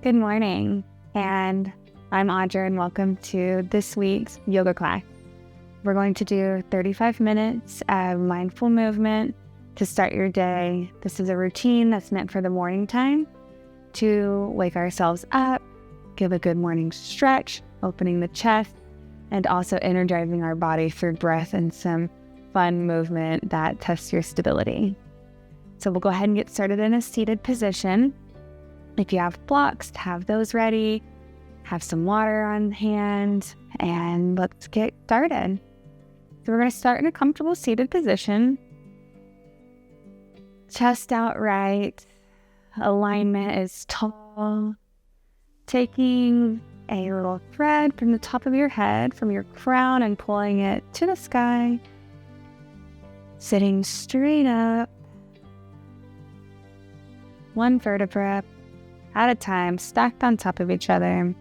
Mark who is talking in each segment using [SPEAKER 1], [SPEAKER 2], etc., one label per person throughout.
[SPEAKER 1] Good morning, and I'm Audra, and welcome to this week's yoga class. We're going to do 35 minutes of mindful movement to start your day. This is a routine that's meant for the morning time to wake ourselves up, give a good morning stretch, opening the chest, and also energizing our body through breath and some fun movement that tests your stability. So we'll go ahead and get started in a seated position. If you have blocks, have those ready. Have some water on hand, and let's get started. So we're going to start in a comfortable seated position. Chest out right. Alignment is tall. Taking a little thread from the top of your head, from your crown, and pulling it to the sky. Sitting straight up. One vertebra at a time, stacked on top of each other.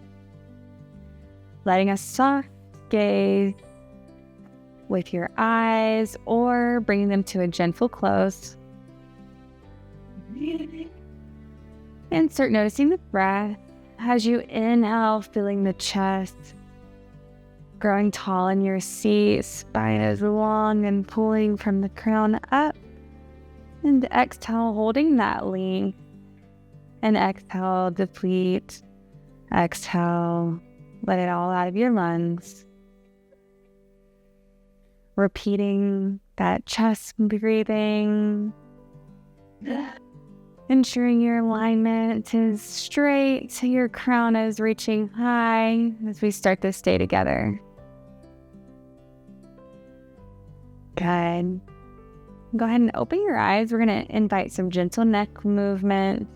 [SPEAKER 1] Letting a soft gaze with your eyes or bringing them to a gentle close. And start noticing the breath as you inhale, feeling the chest growing tall in your seat, spine is long and pulling from the crown up. And exhale, holding that length. And exhale, deplete. Exhale, let it all out of your lungs. Repeating that chest breathing. Ensuring your alignment is straight, so your crown is reaching high as we start this day together. Good. Go ahead and open your eyes. We're going to invite some gentle neck movement.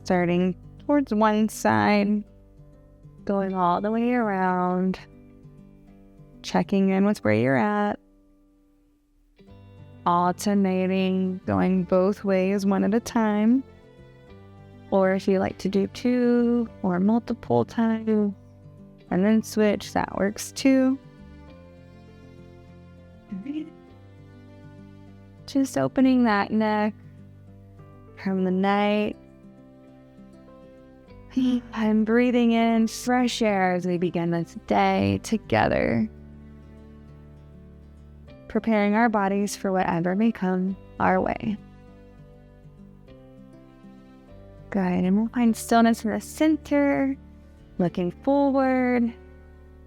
[SPEAKER 1] Starting towards one side, going all the way around, checking in with where you're at, alternating, going both ways one at a time, or if you like to do two or multiple times, and then switch, that works too. Just opening that neck from the night. I'm breathing in fresh air as we begin this day together. Preparing our bodies for whatever may come our way. Good, and we'll find stillness in the center, looking forward,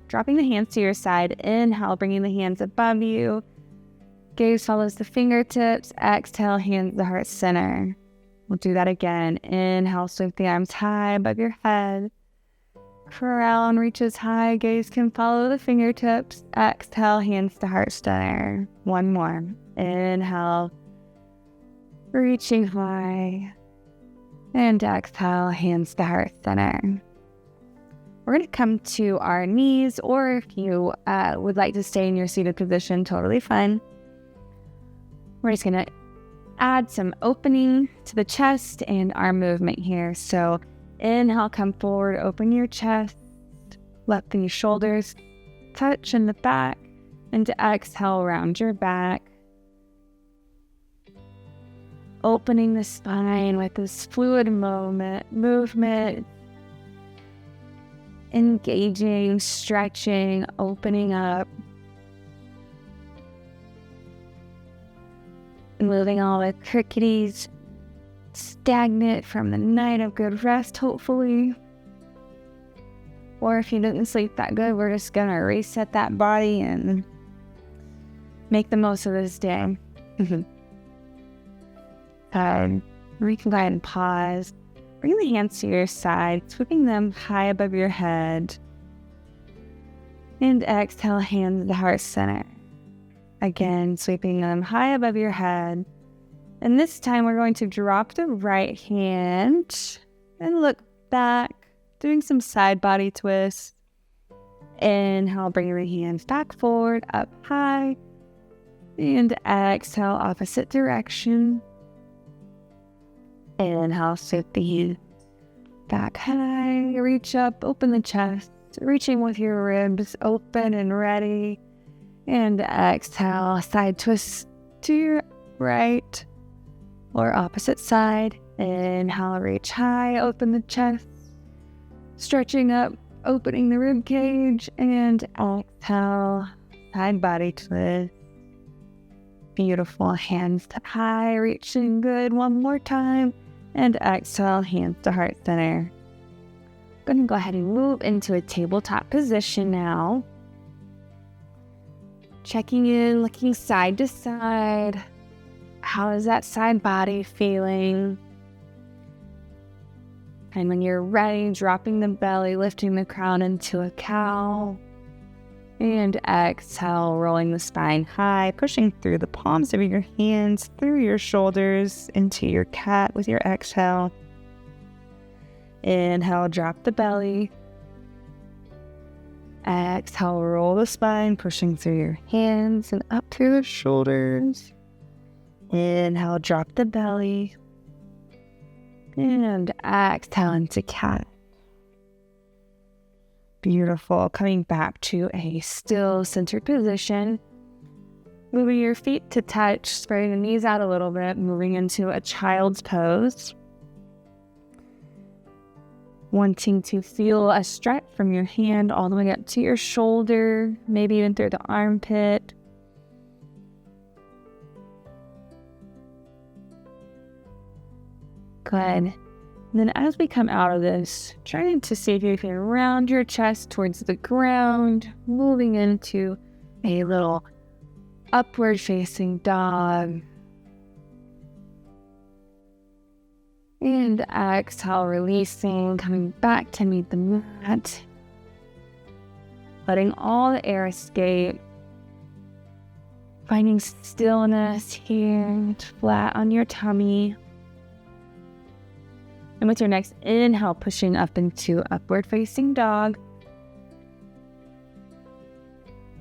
[SPEAKER 1] dropping the hands to your side. Inhale, bringing the hands above you. Gaze follows the fingertips. Exhale, hands to the heart center. We'll do that again. Inhale, sweep the arms high above your head. Crown reaches high. Gaze can follow the fingertips. Exhale, hands to heart center. One more. Inhale, reaching high. And exhale, hands to heart center. We're going to come to our knees, or if you would like to stay in your seated position, totally fine. We're just going to add some opening to the chest and arm movement here. So inhale, come forward, open your chest, letting your shoulders touch in the back, and to exhale, round your back. Opening the spine with this fluid movement, engaging, stretching, opening up. Moving all the cricketies stagnant from the night of good rest, hopefully. Or if you didn't sleep that good, we're just going to reset that body and make the most of this day. We can go ahead and pause. Bring the hands to your side, sweeping them high above your head. And exhale, hands to heart center. Again, sweeping them high above your head. And this time we're going to drop the right hand and look back, doing some side body twists. Inhale, bring your hands back forward, up high. And exhale, opposite direction. Inhale, sweep the hands back high, reach up, open the chest, reaching with your ribs open and ready. And exhale, side twist to your right or opposite side. Inhale, reach high, open the chest. Stretching up, opening the rib cage, and exhale, side body twist. Beautiful, hands to high, reaching good. One more time, and exhale, hands to heart center. I'm going to go ahead and move into a tabletop position now. Checking in, looking side to side. How is that side body feeling? And when you're ready, dropping the belly, lifting the crown into a cow. And exhale, rolling the spine high, pushing through the palms of your hands, through your shoulders, into your cat with your exhale. Inhale, drop the belly. Exhale, roll the spine, pushing through your hands and up through the shoulders. Inhale, drop the belly. And exhale into cat. Beautiful. Coming back to a still centered position. Moving your feet to touch, spreading the knees out a little bit, moving into a child's pose. Wanting to feel a stretch from your hand all the way up to your shoulder, maybe even through the armpit. Good. And then as we come out of this, trying to see if you can round your chest towards the ground, moving into a little upward facing dog. And exhale, releasing, coming back to meet the mat. Letting all the air escape. Finding stillness here, flat on your tummy. And with your next inhale, pushing up into upward facing dog.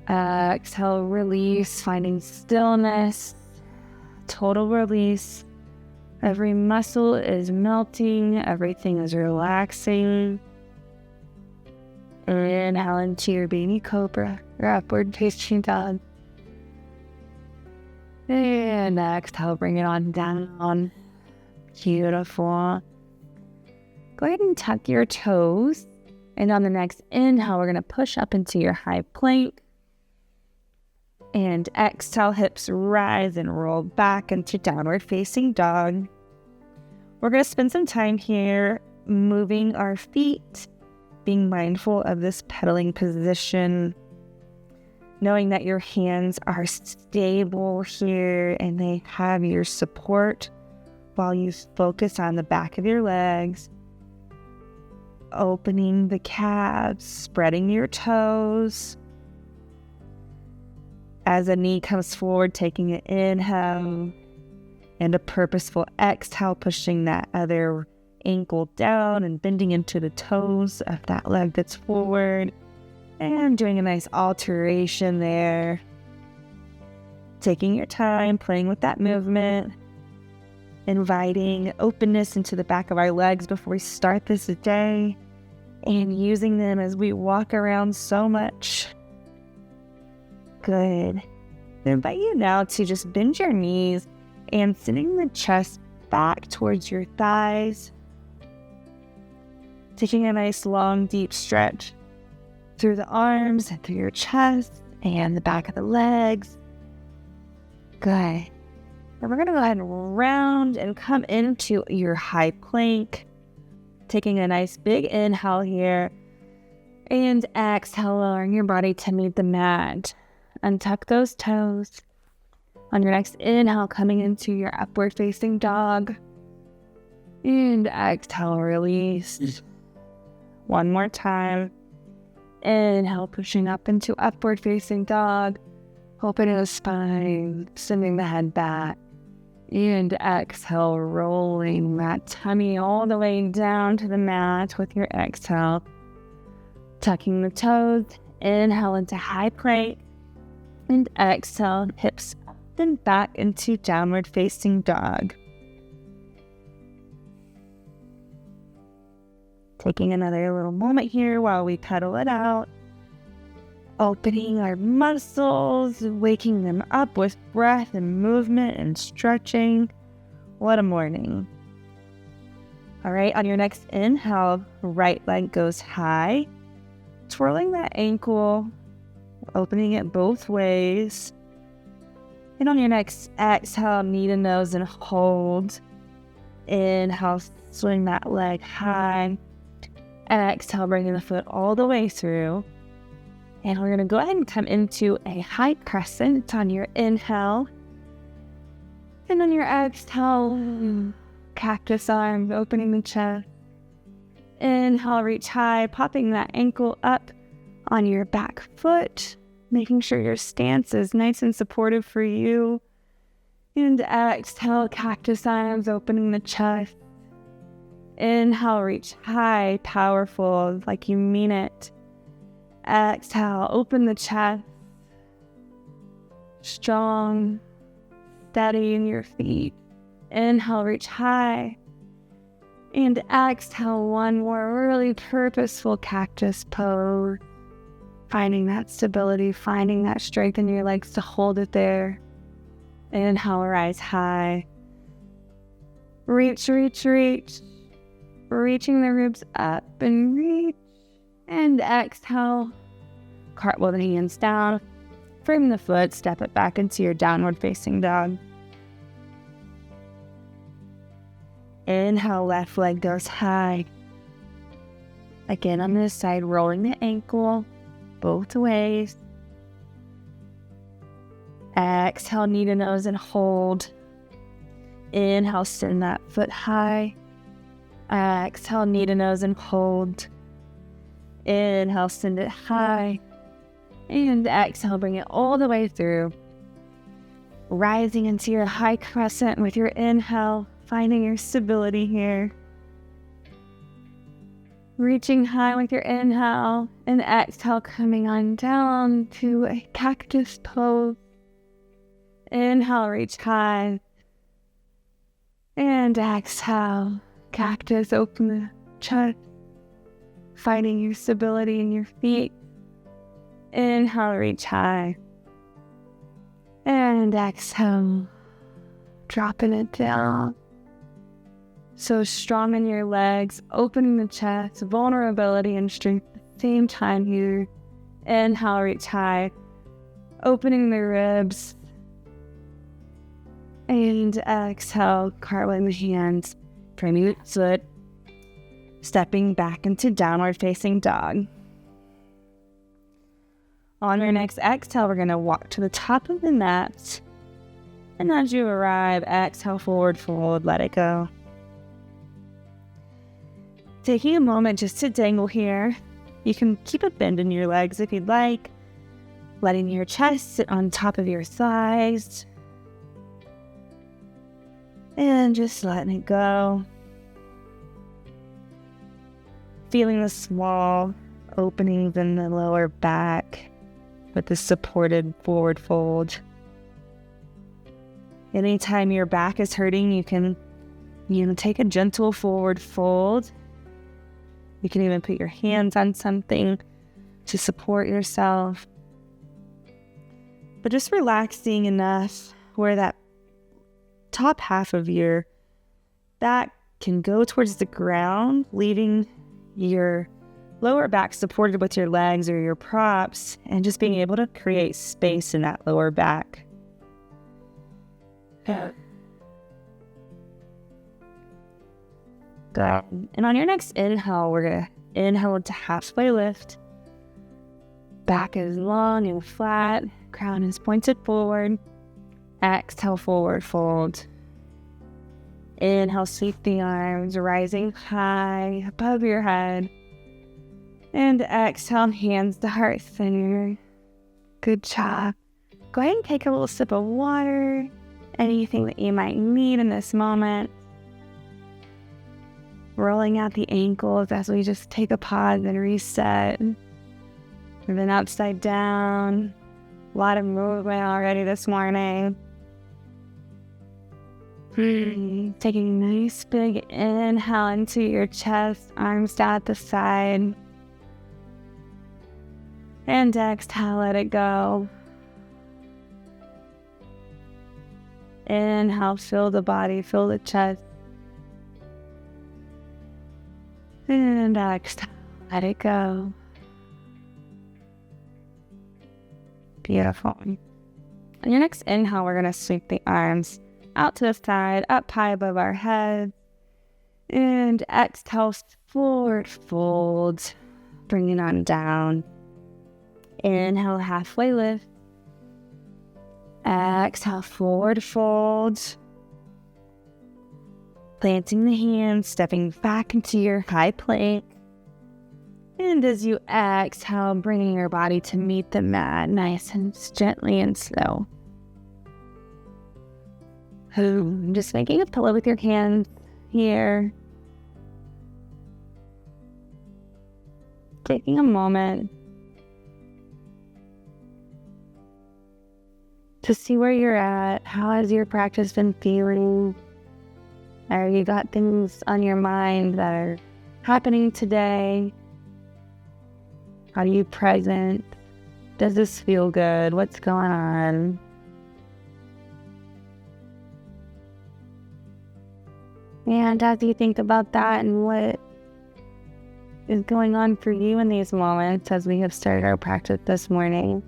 [SPEAKER 1] Exhale, release, finding stillness, total release. Every muscle is melting, everything is relaxing. Inhale into your baby cobra, your upward facing dog. And exhale, bring it on down. Beautiful. Go ahead and tuck your toes. And on the next inhale, we're going to push up into your high plank. And exhale, hips rise and roll back into downward facing dog. We're going to spend some time here moving our feet, being mindful of this pedaling position, knowing that your hands are stable here and they have your support while you focus on the back of your legs. Opening the calves, spreading your toes. As a knee comes forward, taking an inhale and a purposeful exhale, pushing that other ankle down and bending into the toes of that leg that's forward. And doing a nice alteration there. Taking your time, playing with that movement. Inviting openness into the back of our legs before we start this day. And using them as we walk around so much. Good. I invite you now to just bend your knees and sending the chest back towards your thighs. Taking a nice long deep stretch through the arms and through your chest and the back of the legs. Good. And we're going to go ahead and round and come into your high plank. Taking a nice big inhale here. And exhale, lowering your body to meet the mat. Untuck those toes. On your next inhale, coming into your upward facing dog. And exhale, release. One more time. Inhale, pushing up into upward facing dog. Opening the spine, sending the head back. And exhale, rolling that tummy all the way down to the mat with your exhale. Tucking the toes. Inhale into high plank. And exhale, hips up and back into downward facing dog. Taking another little moment here while we pedal it out. Opening our muscles, waking them up with breath and movement and stretching. What a morning. All right, on your next inhale, right leg goes high, twirling that ankle, opening it both ways. And on your next exhale, knee to nose and hold. Inhale, swing that leg high. Exhale, bringing the foot all the way through. And we're going to go ahead and come into a high crescent on your inhale. And on your exhale, cactus arms, opening the chest. Inhale, reach high, popping that ankle up on your back foot, making sure your stance is nice and supportive for you. And exhale, cactus arms, opening the chest. Inhale, reach high, powerful, like you mean it. Exhale, open the chest. Strong, steady in your feet. Inhale, reach high. And exhale, one more really purposeful cactus pose. Finding that stability, finding that strength in your legs to hold it there. Inhale, rise high. Reach, reach, reach. Reaching the ribs up and reach. And exhale. Cartwheel the hands down. Frame the foot, step it back into your downward facing dog. Inhale, left leg goes high. Again, on this side, rolling the ankle both ways. Exhale, knee to nose and hold. Inhale, send that foot high. Exhale, knee to nose and hold. Inhale, send it high. And exhale, bring it all the way through. Rising into your high crescent with your inhale, finding your stability here. Reaching high with your inhale, and exhale, coming on down to a cactus pose. Inhale, reach high. And exhale, cactus, open the chest. Finding your stability in your feet. Inhale, reach high. And exhale, dropping it down. So strong in your legs, opening the chest, vulnerability and strength at the same time here. Inhale, reach high. Opening the ribs. And exhale, cartwheeling the hands, framing the foot, stepping back into downward facing dog. On your next exhale, we're going to walk to the top of the mat. And as you arrive, exhale, forward fold, let it go. Taking a moment just to dangle here. You can keep a bend in your legs if you'd like. Letting your chest sit on top of your thighs. And just letting it go. Feeling the small openings in the lower back with the supported forward fold. Anytime your back is hurting, you can, take a gentle forward fold. You can even put your hands on something to support yourself. But just relaxing enough where that top half of your back can go towards the ground, leaving your lower back supported with your legs or your props, and just being able to create space in that lower back. Good. And on your next inhale, we're going to inhale to halfway lift. Back is long and flat. Crown is pointed forward. Exhale, forward fold. Inhale, sweep the arms, rising high above your head. And exhale, hands to heart center. Good job. Go ahead and take a little sip of water. Anything that you might need in this moment. Rolling out the ankles as we just take a pause and reset. Moving upside down. A lot of movement already this morning. Taking a nice big inhale into your chest, arms down at the side. And exhale, let it go. Inhale, fill the body, fill the chest. And exhale, let it go. Beautiful. On your next inhale, we're going to sweep the arms out to the side, up high above our head. And exhale, forward fold. Bring it on down. Inhale, halfway lift. Exhale, forward fold. Planting the hands, stepping back into your high plank. And as you exhale, bringing your body to meet the mat, nice and gently and slow. Just making a pillow with your hands here. Taking a moment to see where you're at. How has your practice been feeling? Or you got things on your mind that are happening today? Are you present? Does this feel good? What's going on? And as you think about that and what is going on for you in these moments as we have started our practice this morning,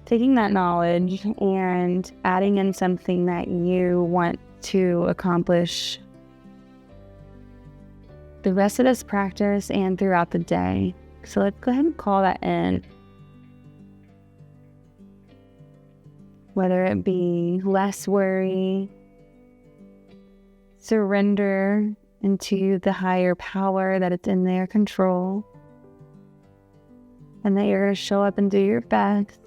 [SPEAKER 1] taking that knowledge and adding in something that you want to accomplish the rest of this practice and throughout the day. So let's go ahead and call that in. Whether it be less worry, surrender into the higher power that it's in their control, and that you're going to show up and do your best.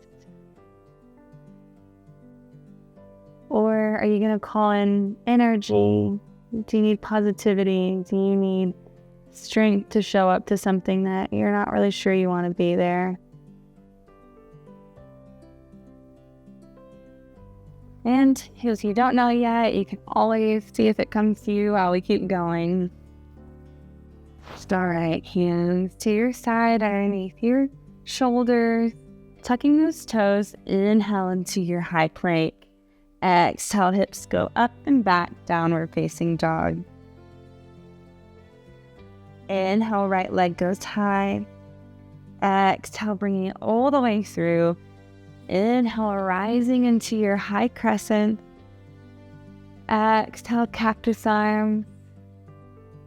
[SPEAKER 1] Or are you going to call in energy? Do you need positivity? Do you need strength to show up to something that you're not really sure you want to be there? And if you don't know yet, you can always see if it comes to you while we keep going. All right, hands to your side underneath your shoulders, tucking those toes. Inhale into your high plank. Exhale, hips go up and back, downward facing dog. Inhale, right leg goes high. Exhale, bringing it all the way through. Inhale, rising into your high crescent. Exhale, cactus arms.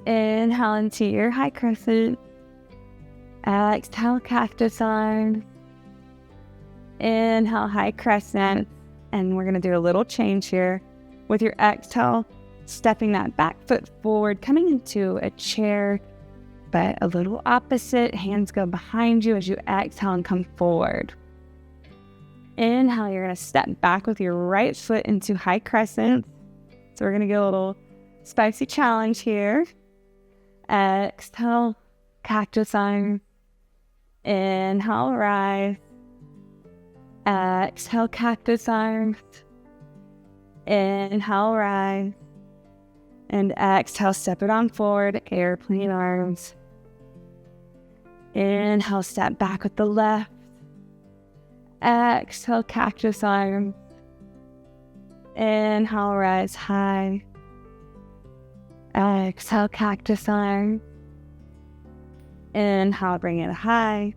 [SPEAKER 1] Inhale into your high crescent. Exhale, cactus arms. Inhale, high crescent. And we're going to do a little change here. With your exhale, stepping that back foot forward, coming into a chair, but a little opposite. Hands go behind you as you exhale and come forward. Inhale, you're going to step back with your right foot into high crescent. So we're going to get a little spicy challenge here. Exhale, cactus arm. Inhale, rise. Exhale, cactus arms. Inhale, rise. And exhale, step it on forward, airplane arms. Inhale, step back with the left. Exhale, cactus arms. Inhale, rise high. Exhale, cactus arms. Inhale, bring it high.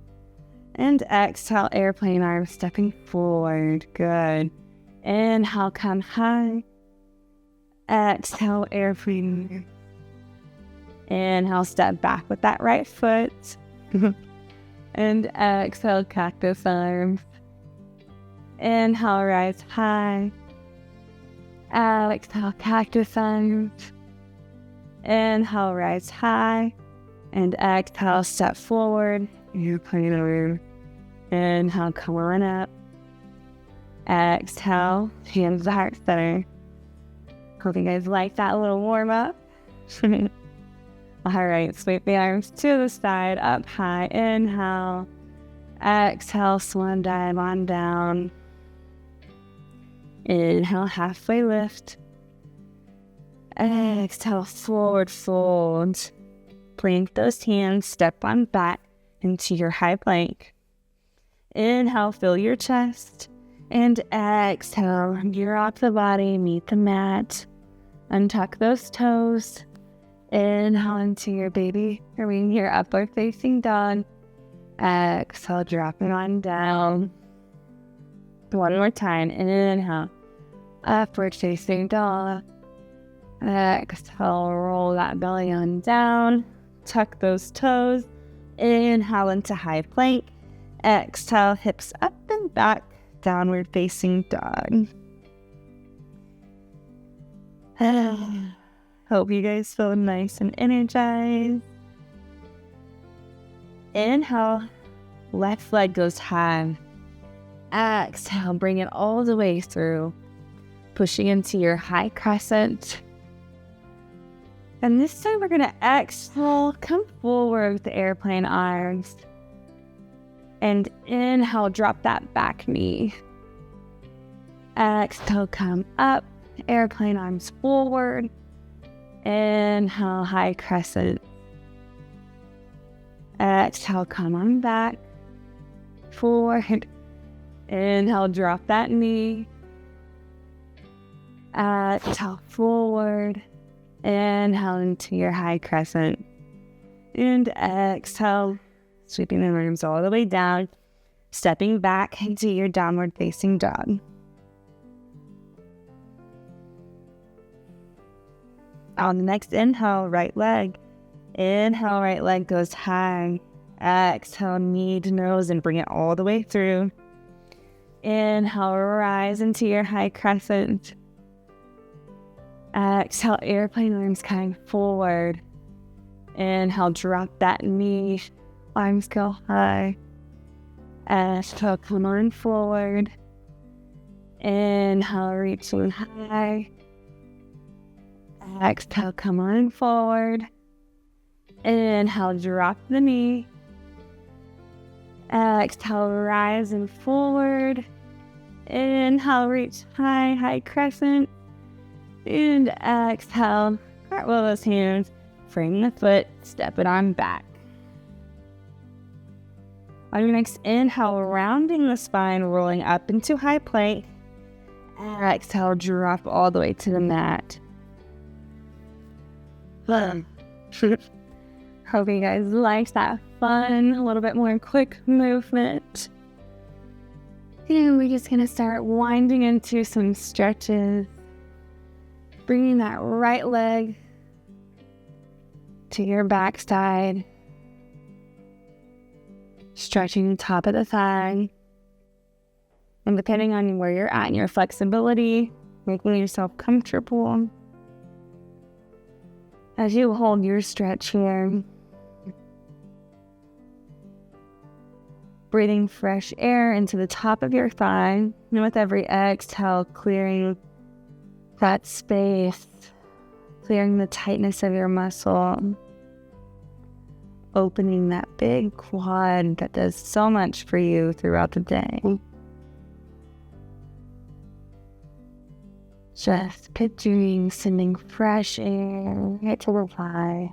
[SPEAKER 1] And exhale, airplane arms, stepping forward. Good. Inhale, come high. Exhale, airplane. Inhale, step back with that right foot. And exhale, cactus arms. Inhale, rise high. Exhale, cactus arms. Inhale, rise high. And exhale, step forward. Airplane arm. Inhale, come on up. Exhale, hands to the heart center. Hope you guys like that little warm up. All right, sweep the arms to the side, up high. Inhale. Exhale, swan dive on down. Inhale, halfway lift. Exhale, forward fold. Plank those hands, step on back into your high plank. Inhale, fill your chest. And exhale, gear off the body, meet the mat. Untuck those toes. Inhale into your baby, or your upward facing dog. Exhale, drop it on down. One more time. Inhale, upward facing dog. Exhale, roll that belly on down. Tuck those toes. Inhale into high plank. Exhale, hips up and back, downward facing dog. Hope you guys feel nice and energized. Inhale, left leg goes high. Exhale, bring it all the way through, pushing into your high crescent. And this time we're going to exhale, come forward with the airplane arms. And inhale, drop that back knee. Exhale, come up, airplane arms forward. Inhale, high crescent. Exhale, come on back, forward. Inhale, drop that knee. Exhale, forward. Inhale into your high crescent. And exhale, sweeping the arms all the way down, stepping back into your downward facing dog. On the next inhale, right leg. Inhale, right leg goes high. Exhale, knee to nose and bring it all the way through. Inhale, rise into your high crescent. Exhale, airplane arms coming forward. Inhale, drop that knee. Arms go high. Exhale, come on forward. Inhale, reaching high. Exhale, come on forward. Inhale, drop the knee. Exhale, rising forward. Inhale, reach high, high crescent. And exhale, cartwheel those hands, frame the foot, step it on back. On your next inhale, rounding the spine, rolling up into high plank. Exhale, drop all the way to the mat. Hope you guys liked that fun, a little bit more quick movement. And we're just going to start winding into some stretches. Bringing that right leg to your backside. Stretching the top of the thigh. And depending on where you're at in your flexibility, making yourself comfortable. As you hold your stretch here, breathing fresh air into the top of your thigh, and with every exhale, clearing that space, clearing the tightness of your muscle, opening that big quad that does so much for you throughout the day. Just picturing sending fresh air right to the thigh.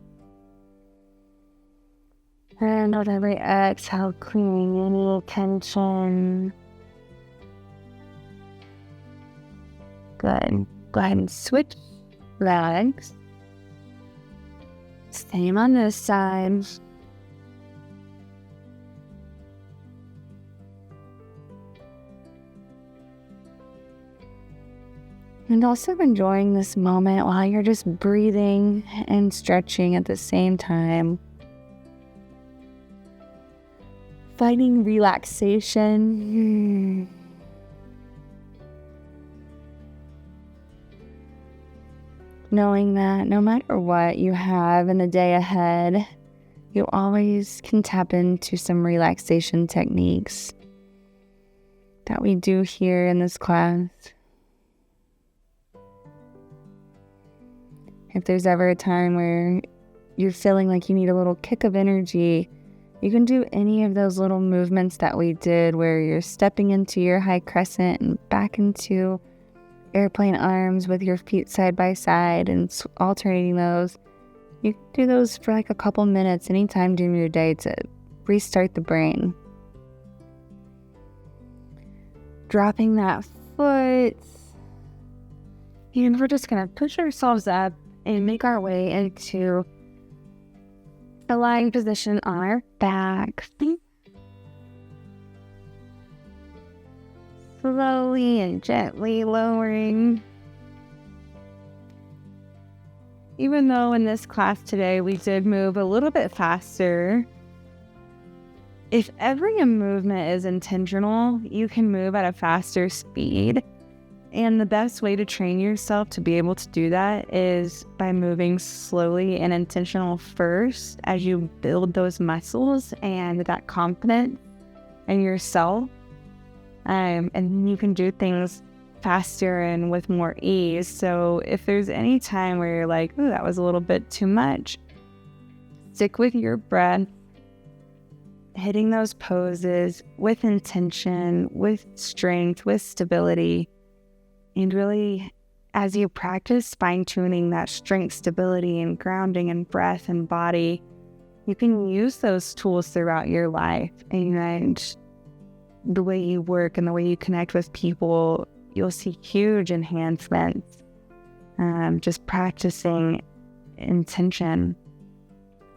[SPEAKER 1] And with every exhale, clearing any tension. Good. Go ahead and switch legs. Same on this side. And also enjoying this moment while you're just breathing and stretching at the same time. Finding relaxation. Knowing that no matter what you have in the day ahead, you always can tap into some relaxation techniques that we do here in this class. If there's ever a time where you're feeling like you need a little kick of energy, you can do any of those little movements that we did where you're stepping into your high crescent and back into airplane arms with your feet side by side and alternating those. You can do those for like a couple minutes anytime during your day to restart the brain. Dropping that foot. And we're just going to push ourselves up and make our way into the lying position on our back. Slowly and gently lowering. Even though in this class today we did move a little bit faster, if every movement is intentional, you can move at a faster speed. And the best way to train yourself to be able to do that is by moving slowly and intentional first as you build those muscles and that confidence in yourself. And you can do things faster and with more ease. So if there's any time where you're like, oh, that was a little bit too much, stick with your breath, hitting those poses with intention, with strength, with stability. And really, as you practice fine-tuning that strength, stability, and grounding and breath and body, you can use those tools throughout your life. And the way you work and the way you connect with people, you'll see huge enhancements. Just practicing intention.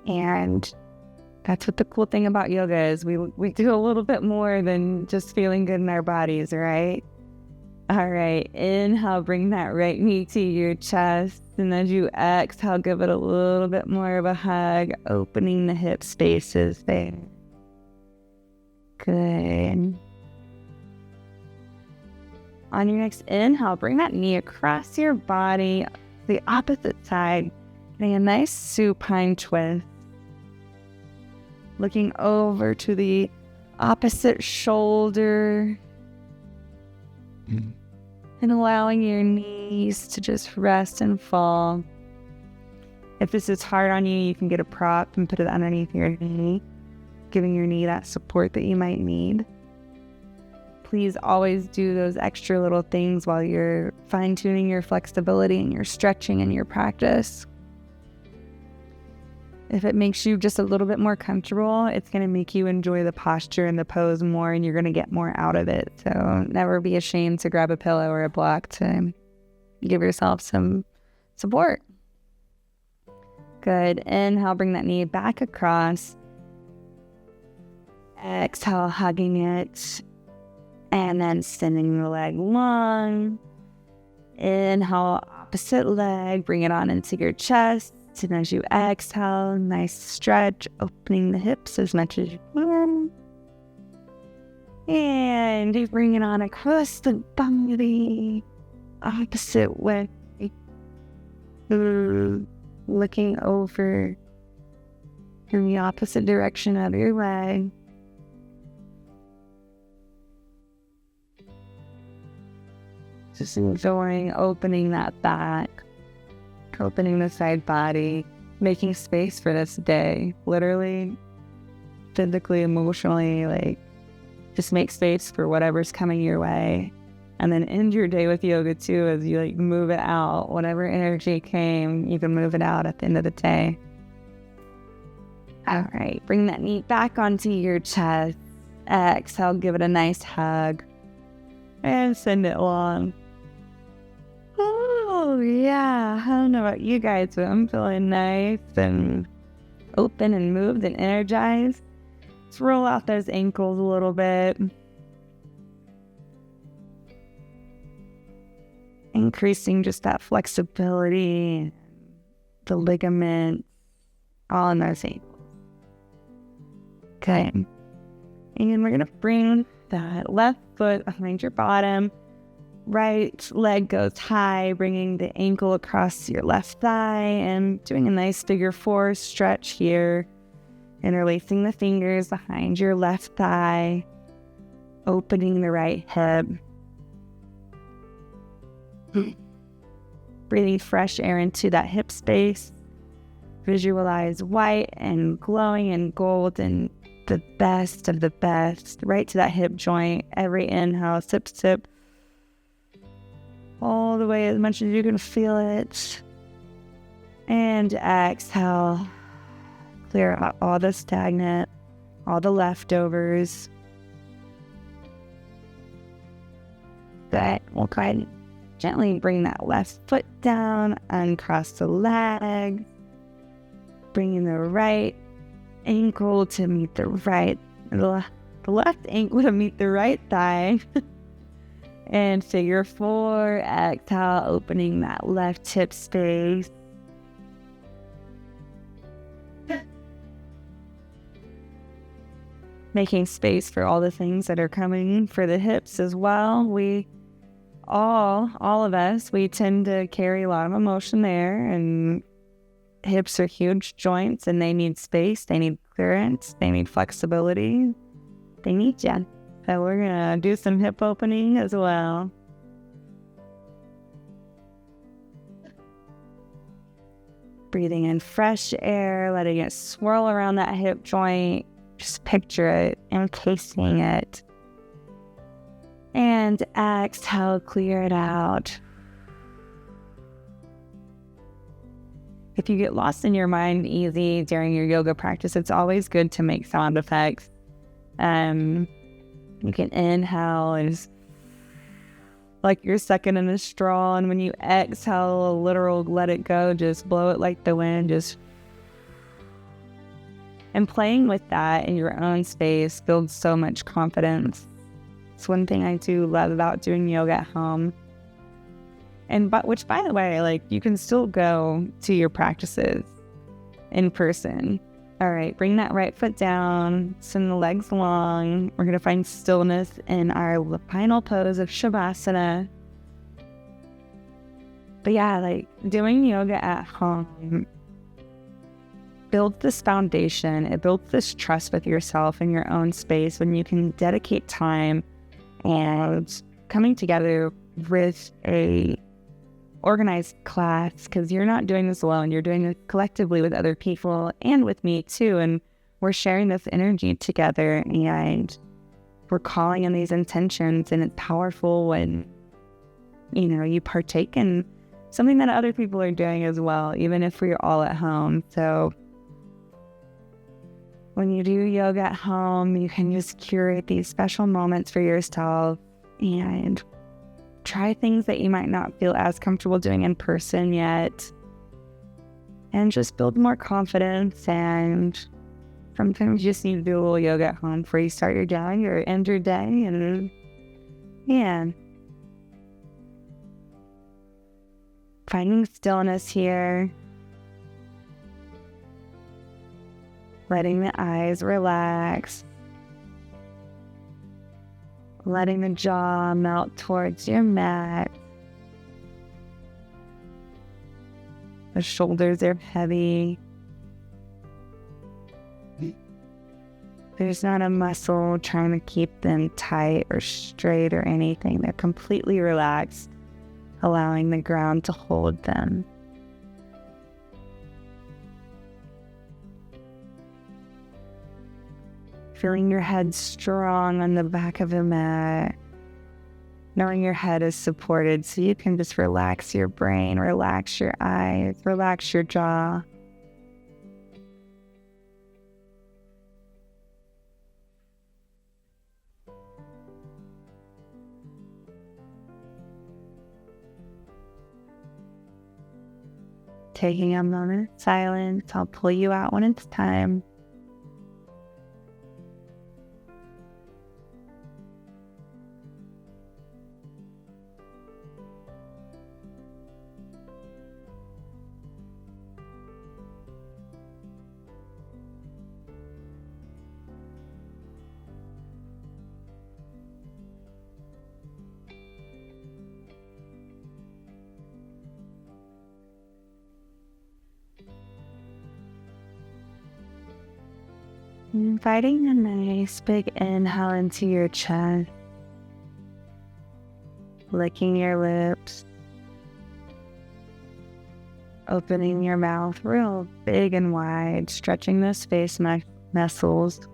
[SPEAKER 1] And that's what the cool thing about yoga is. We do a little bit more than just feeling good in our bodies, right? All right, inhale, bring that right knee to your chest. And as you exhale, give it a little bit more of a hug, opening the hip spaces there. Good. On your next inhale, bring that knee across your body, the opposite side, getting a nice supine twist. Looking over to the opposite shoulder. And allowing your knees to just rest and fall. If this is hard on you, you can get a prop and put it underneath your knee, giving your knee that support that you might need. Please always do those extra little things while you're fine-tuning your flexibility and your stretching and your practice. If it makes you just a little bit more comfortable, it's going to make you enjoy the posture and the pose more, and you're going to get more out of it. So never be ashamed to grab a pillow or a block to give yourself some support. Good. Inhale, bring that knee back across. Exhale, hugging it. And then sending the leg long. Inhale, opposite leg. Bring it on into your chest. And as you exhale, nice stretch, opening the hips as much as you can. And you bring it on across the body, opposite way. Looking over in the opposite direction of your leg. Just enjoying opening that back. Opening the side body, making space for this day, literally, physically, emotionally, just make space for whatever's coming your way. And then end your day with yoga too, as you move it out. Whatever energy came, you can move it out at the end of the day. All right, bring that knee back onto your chest. Exhale, give it a nice hug. And send it long. Oh, yeah. I don't know about you guys, but I'm feeling nice and open and moved and energized. Let's roll out those ankles a little bit. Increasing just that flexibility, the ligaments, all in those ankles. Okay. And we're going to bring that left foot behind your bottom. Right leg goes high, bringing the ankle across your left thigh and doing a nice figure 4 stretch here. Interlacing the fingers behind your left thigh, opening the right hip. Breathing fresh air into that hip space. Visualize white and glowing and gold and the best of the best right to that hip joint. Every inhale, sip, sip. All the way as much as you can feel it. And exhale. Clear out all the stagnant, all the leftovers. Good. We'll go ahead and gently bring that left foot down, uncross the leg, bringing the right ankle to meet the left ankle to meet the right thigh. And figure 4, exhale, opening that left hip space. Making space for all the things that are coming for the hips as well. We all of us, we tend to carry a lot of emotion there, and hips are huge joints and they need space, they need clearance, they need flexibility, they need you. So we're gonna do some hip opening as well. Breathing in fresh air, letting it swirl around that hip joint. Just picture it, encasing it. And exhale, clear it out. If you get lost in your mind easy during your yoga practice, it's always good to make sound effects. You can inhale and just like you're sucking in a straw, and when you exhale, a literal let it go, just blow it like the wind, and playing with that in your own space builds so much confidence. It's one thing I do love about doing yoga at home. Which, by the way, like, you can still go to your practices in person. All right, bring that right foot down, send the legs long. We're going to find stillness in our final pose of Shavasana. But yeah, like, doing yoga at home builds this foundation. It builds this trust with yourself in your own space when you can dedicate time and coming together with a organized class, because you're not doing this alone. You're doing it collectively with other people and with me too, and we're sharing this energy together, and we're calling in these intentions, and it's powerful when you partake in something that other people are doing as well, even if we're all at home. So when you do yoga at home, you can just curate these special moments for yourself and try things that you might not feel as comfortable doing in person yet, and just build more confidence. And sometimes you just need to do a little yoga at home before you start your day or end your day. And yeah, finding stillness here, letting the eyes relax, letting the jaw melt towards your mat. The shoulders are heavy. There's not a muscle trying to keep them tight or straight or anything. They're completely relaxed, allowing the ground to hold them. Feeling your head strong on the back of the mat, knowing your head is supported so you can just relax your brain, relax your eyes, relax your jaw. Taking a moment of silence, I'll pull you out when it's time. Inviting a nice big inhale into your chest, licking your lips, opening your mouth real big and wide, stretching those face muscles,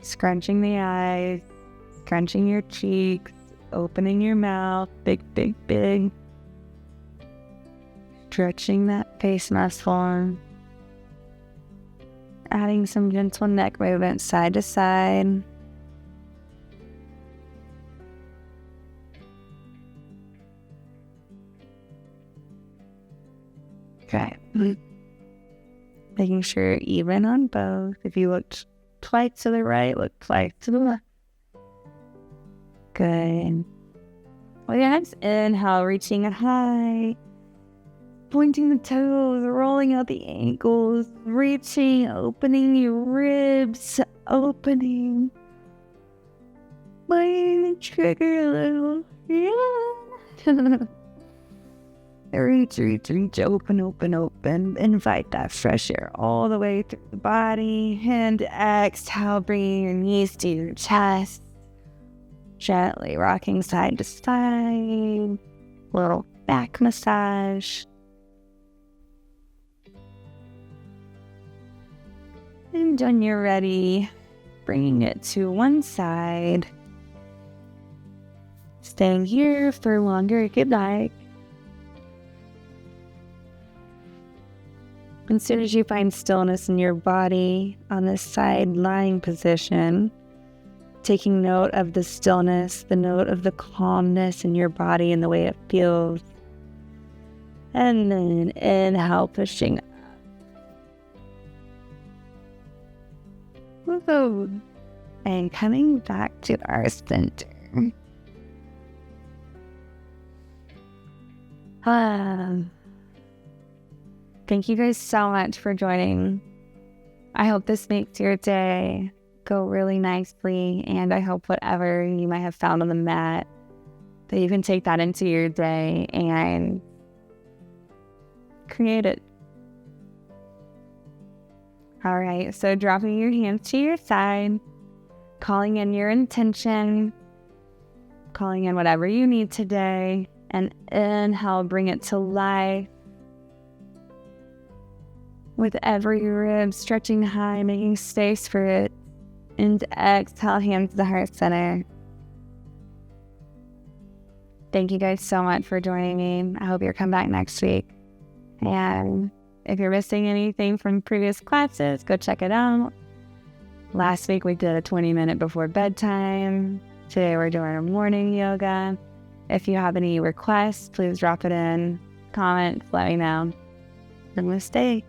[SPEAKER 1] scrunching the eyes, scrunching your cheeks, opening your mouth, big, big, big, stretching that face muscle. Adding some gentle neck movement side to side. Okay. Making sure you're even on both. If you looked twice to the right, look twice to the left. Good. Well, your next inhale, reaching it high, pointing the toes, rolling out the ankles, reaching, opening your ribs, opening. Might trigger a little. Yeah. Reach, open. Invite that fresh air all the way through the body. And exhale, bringing your knees to your chest. Gently rocking side to side. Little back massage. And when you're ready, bringing it to one side. Staying here for longer if you'd like. As soon as you find stillness in your body on this side lying position, taking note of the stillness, the note of the calmness in your body and the way it feels. And then inhale, pushing up. Whoa. And coming back to our center. Thank you guys so much for joining. I hope this makes your day go really nicely, and I hope whatever you might have found on the mat, that you can take that into your day and create it. All right, so dropping your hands to your side, calling in your intention, calling in whatever you need today, and inhale, bring it to life. With every rib stretching high, making space for it. And exhale, hands to the heart center. Thank you guys so much for joining me. I hope you'll come back next week. And if you're missing anything from previous classes, go check it out. Last week we did a 20-minute before bedtime. Today we're doing a morning yoga. If you have any requests, please drop it in comments, let me know. Namaste.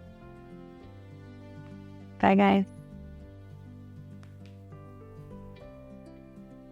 [SPEAKER 1] Bye, guys.